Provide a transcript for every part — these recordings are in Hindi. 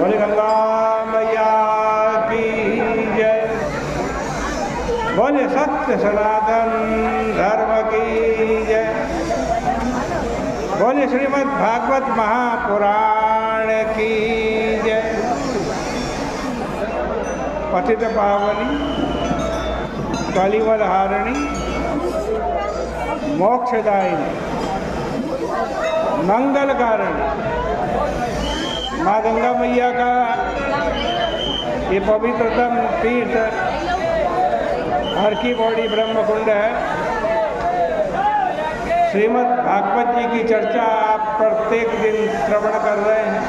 बोले गंगा मैया की जय। बोले सत्य सनातन धर्म की जय। बोले श्रीमद् भागवत महापुराण की जय। पतित पावनी कलिवल हारिणी मोक्षदायिनी मंगलकारिणी माँ गंगा मैया का ये पवित्रतम तीर्थ हर की पौड़ी ब्रह्म कुंड है। श्रीमद् भागवत जी की चर्चा आप प्रत्येक दिन श्रवण कर रहे हैं।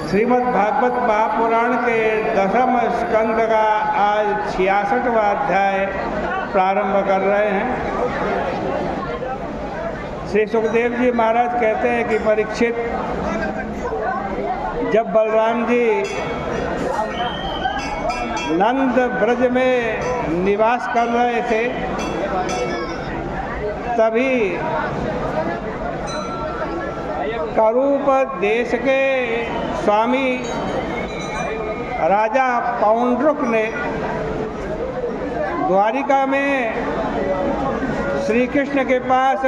श्रीमद् भागवत महापुराण के 10वें स्कंद का आज 66वां अध्याय प्रारंभ कर रहे हैं। श्री सुखदेव जी महाराज कहते हैं कि परीक्षित, जब बलराम जी नंद ब्रज में निवास कर रहे थे तभी करूप देश के स्वामी राजा पौंड्रुक ने द्वारिका में श्री कृष्ण के पास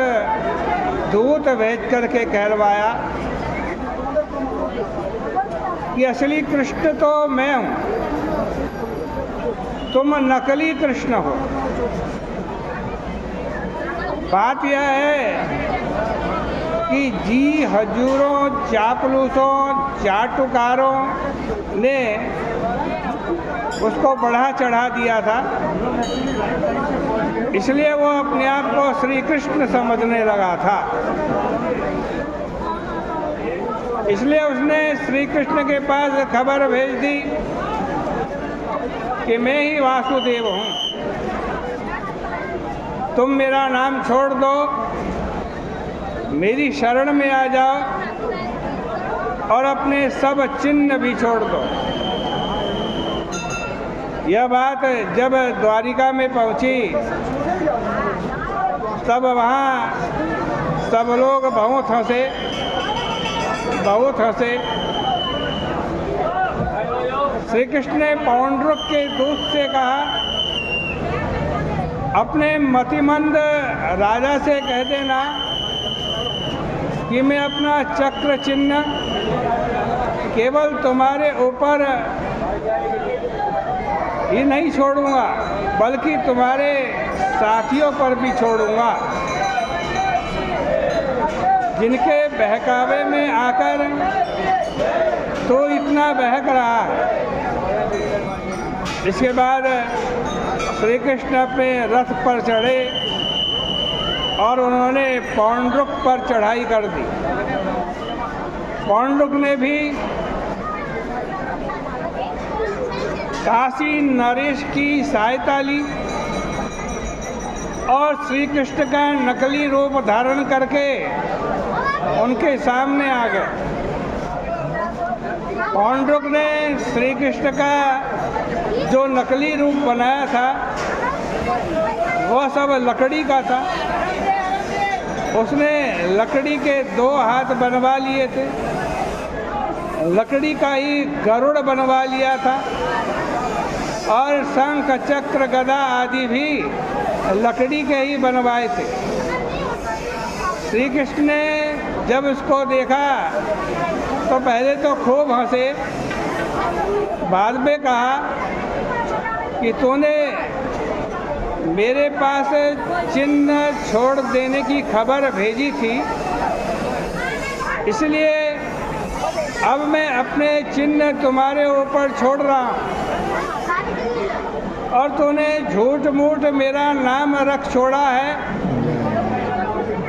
दूत भेज करके कहलवाया कि असली कृष्ण तो मैं हूँ, तुम नकली कृष्ण हो। बात यह है कि जी हजूरों, चापलूसों, चाटुकारों ने उसको बढ़ा चढ़ा दिया था, इसलिए वो अपने आप को श्री कृष्ण समझने लगा था। इसलिए उसने श्री कृष्ण के पास खबर भेज दी कि मैं ही वासुदेव हूँ, तुम मेरा नाम छोड़ दो, मेरी शरण में आ जाओ और अपने सब चिन्ह भी छोड़ दो। यह बात जब द्वारिका में पहुंची तब वहाँ सब लोग बहुत हंसे। श्री कृष्ण ने पौंड्रुक के दूत से कहा, अपने मतिमंद राजा से कह देना कि मैं अपना चक्र चिन्ह केवल तुम्हारे ऊपर ही नहीं छोड़ूंगा, बल्कि तुम्हारे साथियों पर भी छोड़ूंगा, जिनके बहकावे में आकर तो इतना बहक रहा है। इसके बाद श्री कृष्ण अपने रथ पर चढ़े और उन्होंने पौंड्रुक पर चढ़ाई कर दी। पौंड्रुक ने भी काशी नरेश की सहायता ली और श्री कृष्ण का नकली रूप धारण करके उनके सामने आ गए। पौंड्रुक ने श्री कृष्ण का जो नकली रूप बनाया था वह सब लकड़ी का था। उसने लकड़ी के 2 हाथ बनवा लिए थे, लकड़ी का ही गरुड़ बनवा लिया था और शंख चक्र गदा आदि भी लकड़ी के ही बनवाए थे। श्री कृष्ण ने जब उसको देखा तो पहले तो खूब हंसे, बाद में कहा कि तूने मेरे पास चिन्ह छोड़ देने की खबर भेजी थी, इसलिए अब मैं अपने चिन्ह तुम्हारे ऊपर छोड़ रहा हूँ और तूने झूठ मूठ मेरा नाम रख छोड़ा है,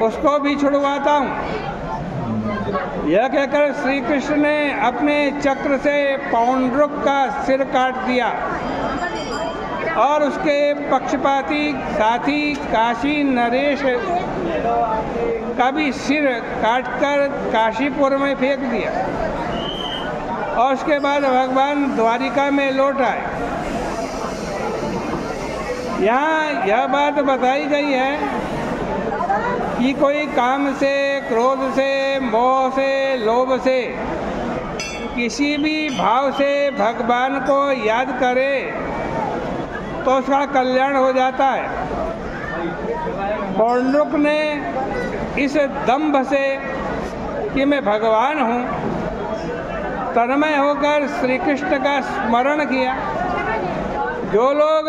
उसको भी छुड़वाता हूँ। यह कहकर श्री कृष्ण ने अपने चक्र से पौंड्रुक का सिर काट दिया और उसके पक्षपाती साथी काशी नरेश का भी सिर काटकर काशीपुर में फेंक दिया और उसके बाद भगवान द्वारिका में लौट आए। यहाँ यह बात बताई गई है कि कोई काम से, क्रोध से, मोह से, लोभ से किसी भी भाव से भगवान को याद करे तो उसका कल्याण हो जाता है। पौंड्रुक ने इस दंभ से कि मैं भगवान हूँ तन्मय होकर श्री कृष्ण का स्मरण किया। जो लोग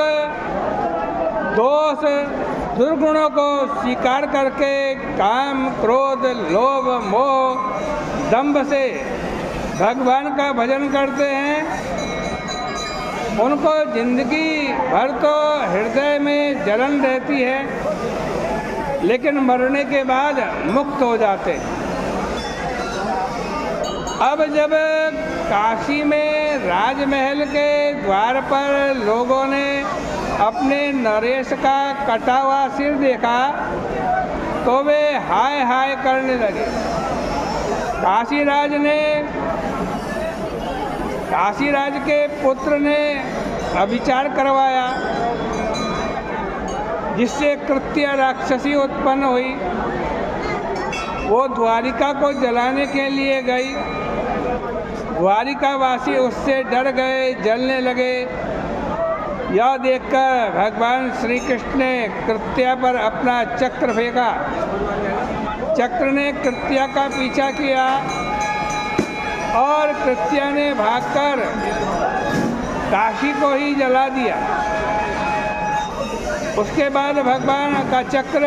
दोष दुर्गुणों को स्वीकार करके काम, क्रोध, लोभ, मोह, दंभ से भगवान का भजन करते हैं, उनको जिंदगी भर तो हृदय में जलन रहती है, लेकिन मरने के बाद मुक्त हो जाते। अब जब काशी में राजमहल के द्वार पर लोगों ने अपने नरेश का कटा हुआ सिर देखा तो वे हाय हाय करने लगे। काशीराज के पुत्र ने अभिचार करवाया, जिससे कृत्या राक्षसी उत्पन्न हुई। वो द्वारिका को जलाने के लिए गई। द्वारिकावासी उससे डर गए, जलने लगे। यह देखकर भगवान श्री कृष्ण ने कृत्या पर अपना चक्र फेंका। चक्र ने कृत्या का पीछा किया और कृत्या ने भागकर काशी को ही जला दिया। उसके बाद भगवान का चक्र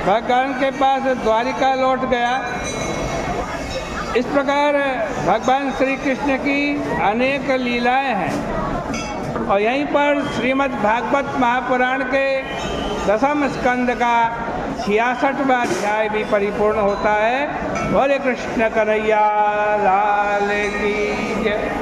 भगवान के पास द्वारिका लौट गया। इस प्रकार भगवान श्री कृष्ण की अनेक लीलाएं हैं। और यहीं पर श्रीमद् भागवत महापुराण के 10वें स्कंद का 66वां अध्याय भी परिपूर्ण होता है। बोले कृष्ण कन्हैया लाल की जय।